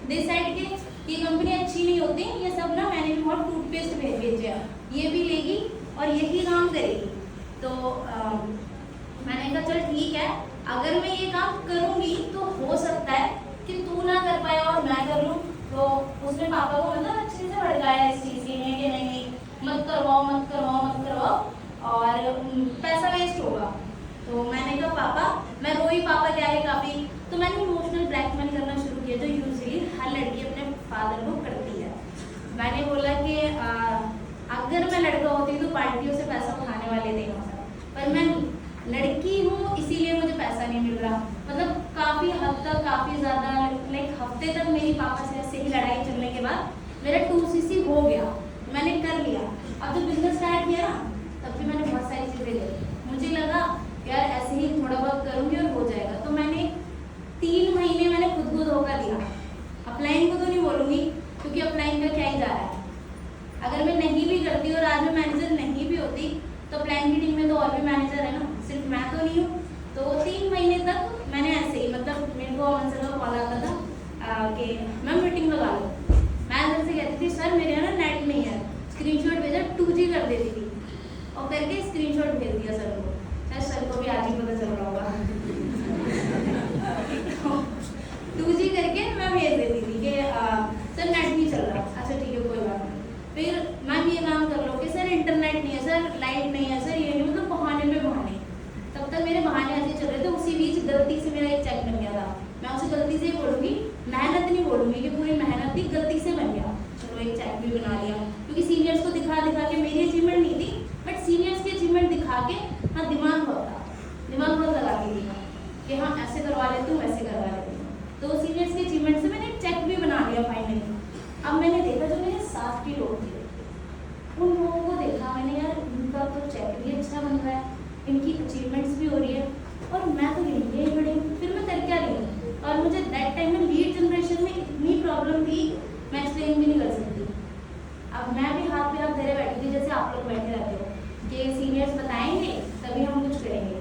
Decide के ये company अच्छी नहीं होती, ये सब ना मैंने भी बहुत टूथपेस्ट भेजे हैं, ये भी लेगी और यही काम करेगी। तो मैंने कहा चल ठीक है, अगर मैं ये काम करूँगी तो हो सकता है कि तू ना कर पाए और मैं कर लूँ। तो उसने पापा को मतलब अच्छे से भड़काया इस चीज़ के लिए कि नहीं नहीं मत करवाओ मत करवाओ मत करवाओ और पैसा वेस्ट होगा। तो मैंने कहा पापा, मैं रोई, पापा क्या है काफ़ी, तो मैंने इमोशनल ब्लैकमेल करना शुरू किया जो यूजुअली हर लड़की अपने फादर को करती है। मैंने बोला कि अगर मैं लड़का होती तो पार्टियों से पैसा उठाने वाले नहीं होता, पर मैं लड़की हूँ इसीलिए मुझे पैसा नहीं मिल रहा। मतलब काफ़ी हद तक, काफ़ी ज़्यादा, लाइक हफ्ते तक मेरी पापा से ऐसे ही लड़ाई चलने के बाद मेरा 2cc हो गया, मैंने कर लिया। अब जब बिजनेस स्टार्ट किया ना तब भी मैंने बहुत सारी चीज़ें ली, मुझे लगा यार ऐसे ही थोड़ा बहुत करूँगी और हो जाएगा। तो मैंने 3 महीने मैंने खुद को धोखा दिया। अपलाइन को तो नहीं बोलूँगी क्योंकि अपलाइन का क्या ही जा रहा है, अगर मैं नहीं भी करती और आज मैं मैनेजर नहीं भी होती तो प्लान की टीम में तो और भी मैनेजर है ना, सिर्फ मैं तो नहीं हूँ। तो 3 महीने तक मैंने ऐसे ही, मतलब मेरे को अमन सर का कॉल आता था कि मैम मीटिंग लगा लो। मैं सर से कहती थी सर मेरे यहाँ ना नेट नहीं है, स्क्रीनशॉट भेजा, 2G कर देती थी और करके स्क्रीनशॉट भेज दिया सर को। सर को भी आज ही पता चल रहा होगा 2G करके मैं भेज देती थी कि सर नेट नहीं चल रहा, अच्छा ठीक है कोई बात नहीं। फिर मैम ये काम कर लो कि सर इंटरनेट नहीं है, सर लाइट नहीं है, सर ये नहीं, मतलब बहाने पे बहाने। तब तक मेरे बहाने ऐसे चल रहे थे। उसी बीच गलती से मेरा एक चेक बन गया था, मैं उसे गलती से ही बोलूँगी, मेहनत नहीं बोलूँगी कि पूरी मेहनत थी, गलती से बन गया। चलो एक चेक भी बना लिया क्योंकि सीनियर्स को दिखा दिखा के, मेरी अचीवमेंट नहीं थी बट सीनियर्स की अचीवमेंट दिखा के, हाँ दिमाग बहुत लगा के दिया कि हाँ ऐसे करवा लेती हूँ वैसे करवा लेती हूँ। तो सीनियर्स की अचीवमेंट से मैंने चेक भी बना लिया फाइनली। अब मैंने देखा जो मेरे साथ के लोग थे उन लोगों को देखा मैंने, यार इनका तो चेक भी अच्छा बन रहा है, इनकी अचीवमेंट्स भी हो रही है और मैं तो यही बड़ी हूँ, फिर मैं कर क्या रही हूँ। और मुझे दैट टाइम में लीड जनरेशन में इतनी प्रॉब्लम थी मैं एक्सप्लेन भी नहीं कर सकती। अब मैं भी हाथ पे हाथ धरे बैठी थी जैसे आप लोग बैठे रहते हो कि सीनियर्स बताएंगे तभी हम कुछ करेंगे,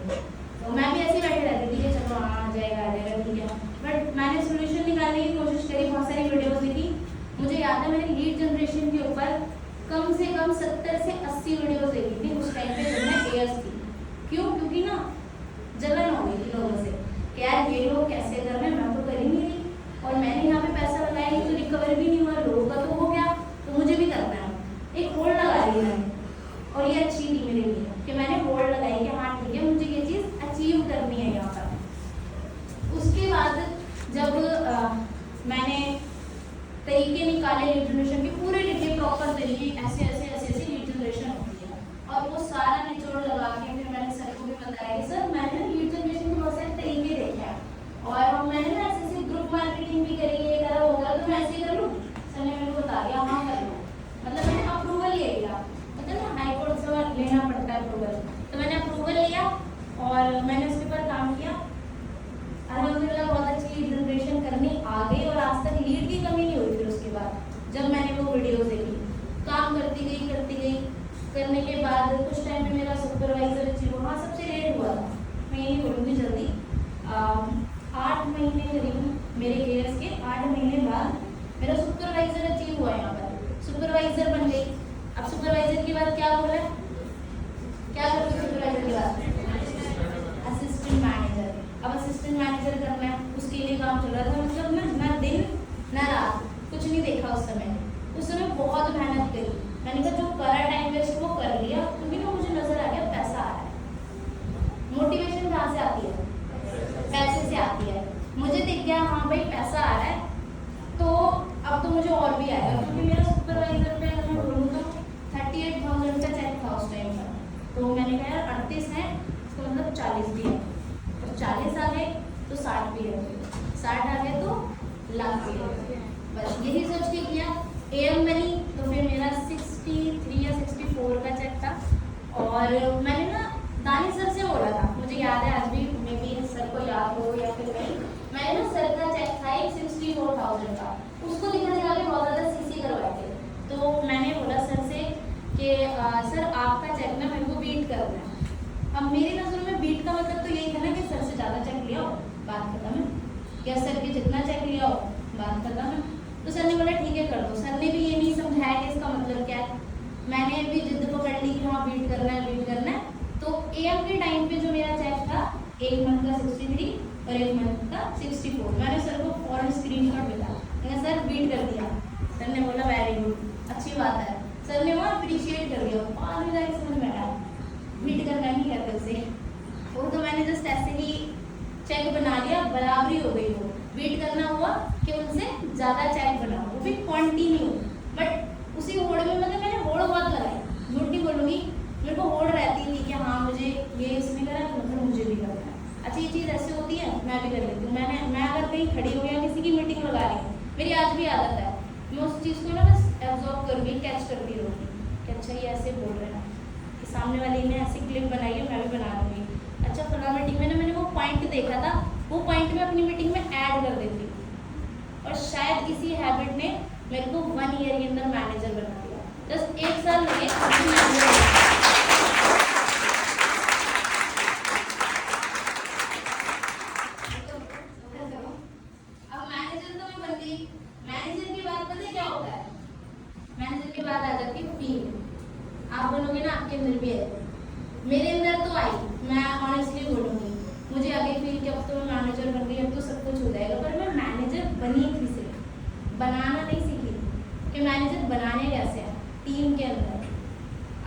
तो मैं भी ऐसे बैठे रहती थी कि चलो आ जाएगा ठीक है। बट मैंने सोल्यूशन निकालने की कोशिश करी, बहुत सारी वीडियोज़ देखी। मुझे याद है मैंने लीड जनरेशन के ऊपर कम से कम 70 से 80 वीडियोस देखी थी उस टाइम पे जब मैं एएस थी। क्यों? क्योंकि ना जलन हो गई थी लोगों से कि यार ये लोग कैसे कर रहे हैं, मैं तो कर ही नहीं रही और मैंने यहाँ पे पैसा लगाया तो रिकवर भी नहीं हुआ, लोगों का तो हो गया तो मुझे भी करना है। एक होल्ड लगा ली मैंने और ये अच्छी थी मेरे लिए कि मैंने होल्ड लगाई कि हाँ ठीक है मुझे ये चीज़ अचीव करनी है यहाँ पर। उसके बाद जब मैंने तरीके निकाले लीड जनरेशन के, पूरे लिखे प्रॉपर तरीके, ऐसे लीड जनरेशन होती है और वो सारा निचोड़ लगा के फिर मैंने सर को भी बताया कि सर मैंने लीड जनरेशन के बहुत सारे तरीके देखे हैं और मैंने ना ऐसे ग्रुप मार्केटिंग भी करी है, करा होगा तो मैं ऐसे ही कर लूँ। सर ने मेरे को बता दिया हाँ कर लो, मतलब मैंने अप्रूवल ले लिया, मतलब ना हाई कोर्ट से लेना पड़ता है अप्रूवल, तो मैंने अप्रूवल लिया और मैंने उसके ऊपर काम किया। अल्हम्दुलिल्लाह बहुत अच्छी लीड जनरेशन करनी आ गई और आज तक लीड की कमी नहीं हुई। फिर उसके बाद जब मैंने वो वीडियोस देखी, काम करती गई, करने के बाद कुछ टाइम में मेरा सुपरवाइजर अचीव हुआ, सबसे लेट हुआ था, मैं यही बोलूँगी जल्दी 8 महीने करीब मेरे केयर्स के 8 महीने बाद मेरा सुपरवाइजर अचीव हुआ। यहाँ पर सुपरवाइजर बन गई। अब सुपरवाइजर के बाद क्या बोला, क्या करती सुपरवाइजर के बाद असिस्टेंट मैनेजर। अब असिस्टेंट मैनेजर करना है, उसके लिए काम चल रहा था, मतलब ना दिन ना रात कुछ नहीं देखा उस समय बहुत मेहनत करी। मैंने कहा जो करा टाइम वेस्ट वो कर लिया क्योंकि ना मुझे नजर आ गया पैसा आ रहा है। मोटिवेशन कहाँ से आती है? पैसे से आती है। मुझे दिख गया हाँ भाई पैसा आ रहा है तो अब तो मुझे और भी आएगा, क्योंकि मेरा सुपरवाइजर पे अगर मैं बोलूँ तो 38,000 का चेक था उस टाइम पर। तो मैंने कहा यार 38 है इसका मतलब 40 भी है, तो 40 आ गए तो 60 भी है, 60 आ गए तो लाख भी है। बस यही सोच के किया। एएम बनी तो फिर मेरा 63 या 64 का चेक था और मैंने ना दानिश सर से बोला था, मुझे याद है आज भी, मे बी सर को याद हो या फिर नहीं, मैंने ना सर का चेक था 64,000 का, उसको दिखा दिखा के बहुत ज़्यादा सीसी करवाए थे। तो मैंने बोला सर से कि सर आपका चेक ना मेरे को बीट करना है। अब मेरी नज़रों में बीट का मतलब तो यही था ना कि सर से ज़्यादा चेक लिया हो बात खत्म है, या सर के जितना चेक लिया हो बात खत्म है। मैंने भी जिद पकड़ ली कि हाँ बीट करना है बीट करना है। तो AM के टाइम पे जो मेरा चेक था एक मंथ का 63 और एक मंथ का 64, मैंने सर को फॉरन स्क्रीनशॉट भेजा, मैंने सर बीट कर दिया। सर ने बोला वेरी गुड, अच्छी बात है। सर ने वो अप्रिशिएट कर दिया, और मेरा समझ में आया बीट करना नहीं कहते उसे। वो तो मैंने जस्ट ऐसे ही चेक बना लिया, बराबरी हो गई। वो बीट करना हुआ कि उनसे ज़्यादा चेक बनाओ, वो भी कंटिन्यू। बट उसी होड़ में मतलब मैंने होड़ बहुत लगाई, झूठ नहीं बोलूँगी, मेरे को होड़ रहती थी कि हाँ मुझे ये इसने करा तो मतलब मुझे भी करना है। अच्छा ये चीज़ ऐसी होती है, मैं भी कर लेती हूँ। मैं अगर कहीं खड़ी हो या किसी की मीटिंग लगा रही हूँ, मेरी आज भी आदत है, मैं उस चीज़ को ना बस एब्जॉर्व करूँगी, कैच करती रहूँगी कि अच्छा ये ऐसे बोल रहे हैं, कि सामने वाले ने ऐसी क्लिप बनाई है, मैं भी बना लूँगी। अच्छा फला मीटिंग में ना मैंने वो पॉइंट देखा था, वो पॉइंट मैं अपनी मीटिंग में ऐड कर देती हूँ। और शायद इसी हैबिट ने मेरे को 1 ईयर के अंदर मैनेजर बना दिया। जस्ट 1 साल लगे मैनेजर। अब मैनेजर तो मैं बन गई। मैनेजर के बाद पता है क्या होता है? मैनेजर के बाद आ जाती है टीम। आप बनोगे ना, आपके अंदर भी है, मेरे अंदर तो आई। मैं ऑनेस्टली बोलूँगी, मुझे आगे फील कि अब तो मैं मैनेजर बन गई, अब तो सब कुछ हो जाएगा। पर मैं मैनेजर बनी थी, सिर्फ बनाना नहीं सीखी कि मैनेजर बनाने कैसे हैं टीम के अंदर।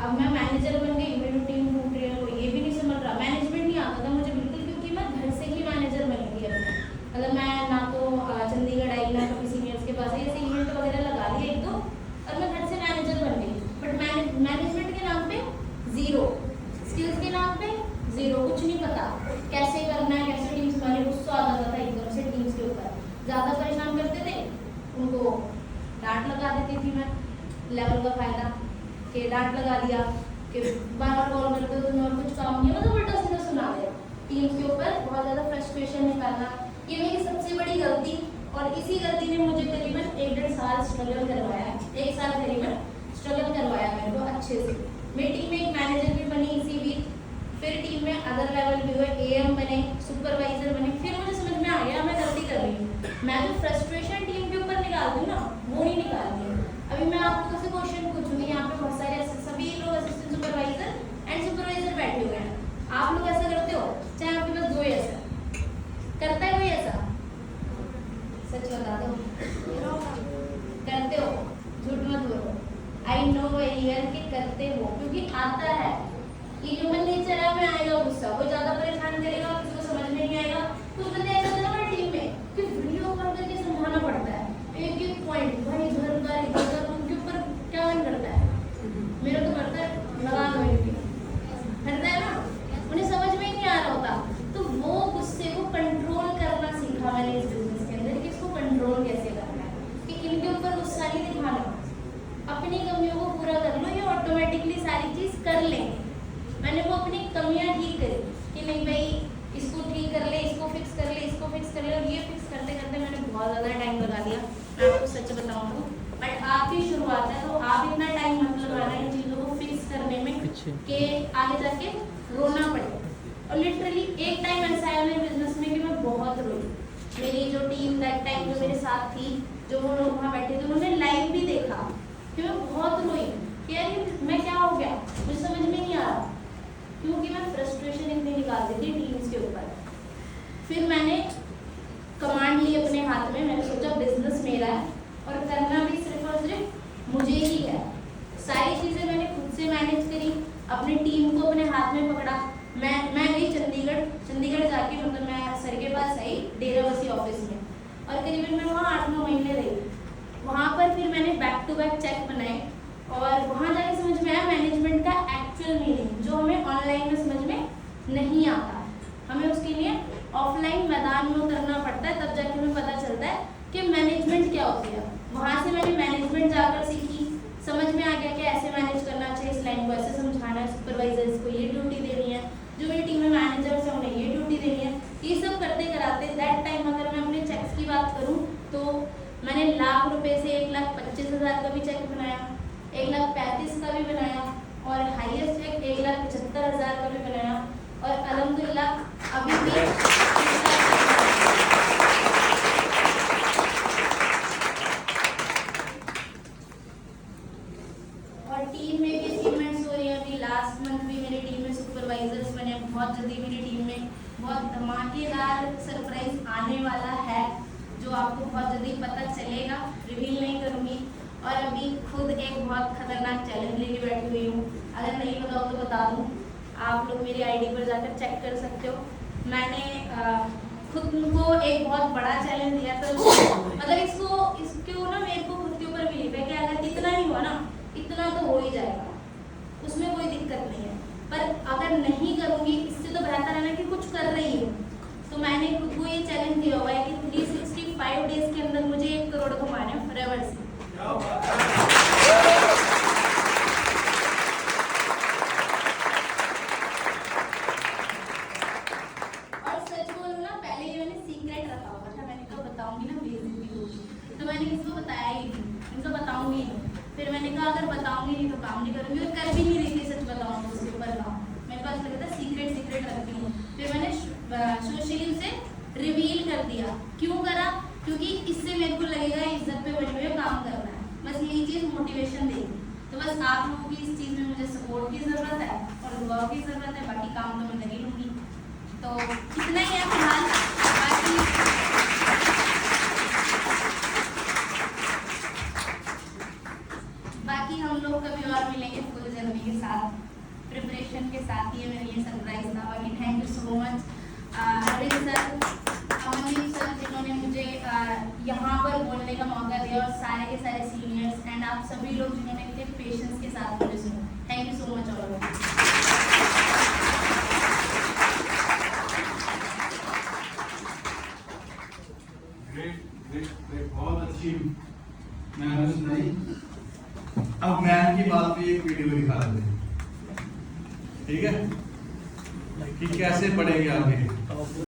अब मैं मैनेजर बन गई, मेरी टीम टूट रही है, ये भी नहीं समझ रहा। मैनेजमेंट नहीं आता था मुझे बिल्कुल, क्योंकि मैं घर से ही मैनेजर बनी थी अपने। मतलब मैं ना तो चंडीगढ़ आई, ना कभी सीनियर्स के पास ऐसे इवेंट वगैरह लगा लिए 1-2, और मैं घर से मैनेजर बन गई। बट मैनेजमेंट के नाम पे ज़ीरो, स्किल्स के नाम पे ज़ीरो, कुछ नहीं पता कैसे करना है, कैसे टीम संभालनी। गुस्सा आ जाता था एकदम से टीम्स के ऊपर, ज़्यादा परेशान करते थे उनको डांट लगा देती थी मैं। लेवल का फायदा कि डांट लगा दिया कि बार-बार कॉल करते हो तुम्हें और कुछ काम नहीं है, मतलब उल्टा सीधा सुना दिया। टीम्स के ऊपर बहुत ज़्यादा फ्रस्ट्रेशन निकालना, ये मेरी सबसे बड़ी गलती। और इसी गलती ने मुझे करीबन 1-1.5 साल स्ट्रगल करवाया, 1 साल करीबन स्ट्रगल करवाया मेरे को अच्छे से। मेरी टीम में एक मैनेजर भी बनी इसी बीच, फिर टीम में अदर लेवल भी हुए, AM बने, सुपरवाइजर बने। फिर मुझे समझ में आ गया मैं गलती कर रही हूँ, मैं जो फ्रस्ट्रेशन टीम के ऊपर निकालती हूँ ना, वो नहीं निकालती हूँ। अभी मैं आपको से क्वेश्चन पूछूंगी, यहाँ पे बहुत सारे सभी लोग असिस्टेंट सुपरवाइजर एंड सुपरवाइजर बैठे हुए हैं, आप लोग ऐसा करते हो? चाहे आपके पास 2 ही ऐसा करता है, कोई ऐसा? सच बता दो, करते हो, झूठ मत बोलो। आई नो वेरी कि करते हो, क्योंकि आता है, ये ह्यूमन नेचर है, में आएगा गुस्सा, वो ज्यादा परेशान करेगा, किसी को समझ में नहीं आएगा। कुछ बंदे ऐसा होता है हमारी टीम में कि वीडियो कॉल करके समझाना पड़ता है एक पॉइंट, भाई घर का इधर उनके ऊपर क्या मन करता है, मेरा तो करता है लगा दो करता है ना, उन्हें समझ में ही नहीं आ रहा होता। तो वो गुस्से को कंट्रोल करना सीखा मैंने इस बिजनेस के अंदर, कि इसको कंट्रोल कैसे करना है, कि इनके ऊपर गुस्सा नहीं दिखाना, अपनी कमियों को पूरा कर लो, ये ऑटोमेटिकली सारी चीज कर लेंगे। मैंने वो अपनी कमियां ठीक करी कि नहीं भाई इसको ठीक कर ले, इसको फिक्स कर ले, इसको फिक्स कर ले, और ये फिक्स करते करते मैंने बहुत ज़्यादा टाइम लगा दिया, मैं आपको सच बताऊँ तो। बट आपकी शुरुआत है, तो आप इतना टाइम मत लगाना इन चीज़ों को फिक्स करने में कि आगे जाके रोना पड़े। और लिटरली एक टाइम ऐसा आया मेरे बिजनेस में कि मैं बहुत रोई। मेरी जो टीम दैट टाइम जो मेरे साथ थी, जो वो लोग वहाँ बैठे थे, उन्होंने लाइव भी देखा कि मैं बहुत रोई कि यार मैं क्या हो गया, मुझे समझ में नहीं आ रहा, क्योंकि मैं फ्रस्ट्रेशन इतनी निकाल देती टीम्स के ऊपर। फिर मैंने कमांड ली अपने हाथ में, मैंने सोचा बिजनेस मेरा है और करना भी सिर्फ और सिर्फ मुझे ही है। सारी चीज़ें मैंने खुद से मैनेज करी, अपनी टीम को अपने हाथ में पकड़ा। मैं गई चंडीगढ़ जाके, मतलब मैं सर के पास आई डेराबस्सी ऑफिस में, और करीबन मैं वहाँ 8-9 महीने रही। वहाँ पर फिर मैंने बैक टू बैक चेक बनाए, और वहाँ जाके समझ में आया मैनेजमेंट का एक्चुअल मीनिंग, जो हमें ऑनलाइन में समझ में नहीं आता। हमें उसके लिए ऑफलाइन मैदान में उतरना पड़ता है, तब जाके हमें पता चलता है कि मैनेजमेंट क्या होती है। वहाँ से मैंने मैनेजमेंट जाकर सीखी, समझ में आ गया कि ऐसे मैनेज करना चाहिए, इस लाइन को ऐसे समझाना है, सुपरवाइजर्स को ये ड्यूटी देनी है, जो मेरी टीम में मैनेजर्स हैं उन्हें ये ड्यूटी देनी है। ये सब करते कराते दैट टाइम अगर मैं अपने चेक्स की बात करूँ तो मैंने लाख रुपए से 1,25,000 का भी चेक बनाया, 1,35,000 का भी बनाया, और हाईएस्ट चेक 1,75,000 का भी बनाया, और अल्हम्दुलिल्लाह अभी भी। और टीम में भी और अभी खुद एक बहुत खतरनाक चैलेंज लेके बैठी हुई हूँ। अगर नहीं पता हो तो बता दूँ, आप लोग मेरी आईडी पर जाकर चेक कर सकते हो। मैंने खुद को एक बहुत बड़ा चैलेंज दिया था, मतलब इसको ना मेरे को खुद के ऊपर बिलीव है कि अगर इतना ही हुआ ना, इतना तो हो ही जाएगा, उसमें कोई दिक्कत नहीं है। पर अगर नहीं करूँगी, इससे तो बेहतर है ना कि कुछ कर रही हूँ। तो मैंने खुद को ये चैलेंज दिया हुआ है कि 365 डेज के अंदर मुझे 1 करोड़ कमाने हैं फॉरएवर से। और सच बोलूं ना, पहले ये मैंने सीक्रेट रखा हुआ था, मैंने कहा बताऊंगी ना बेइज्जती होगी, तो मैंने किसी को बताया ही नहीं, इनको बताऊंगी नहीं। फिर मैंने कहा अगर बताऊंगी नहीं तो काम नहीं करूंगी, और कर भी नहीं रही थी, सच बताऊं तो उसके ऊपर काम मेरे पास लगा था सीक्रेट रखती हूँ। फिर मैंने सोशली उसे रिवील कर दिया। क्यों करा? क्योंकि इससे मेरे को लगेगा इज्जत पे बने हुए काम करना है, बस यही चीज़ मोटिवेशन देगी। तो बस आप लोगों की इस चीज़ में मुझे सपोर्ट की ज़रूरत है और दुआओं की ज़रूरत है, बाकी काम तो मैं नहीं लूँगी। तो इतना ही है फिलहाल, बाकी हम लोग कभी और मिलेंगे फुल जर्नी के साथ, प्रिपरेशन के साथ। ये मेरे लिए सरप्राइज था। बाकी thank you so much Arvind sir, Amandeep sir, जिन्होंने मुझे यहाँ पर बोलने का मौका दिया, और सारे के सारे सीनियर्स एंड आप सभी लोग जिन्होंने इतने पेशेंस के साथ मुझे सुना। Thank you so much all of you. Great, बहुत अच्छी मैंने सुनाई। अब मैम की बात पे एक वीडियो दिखा देते हैं, ठीक है, कि कैसे पढ़ेंगे आगे।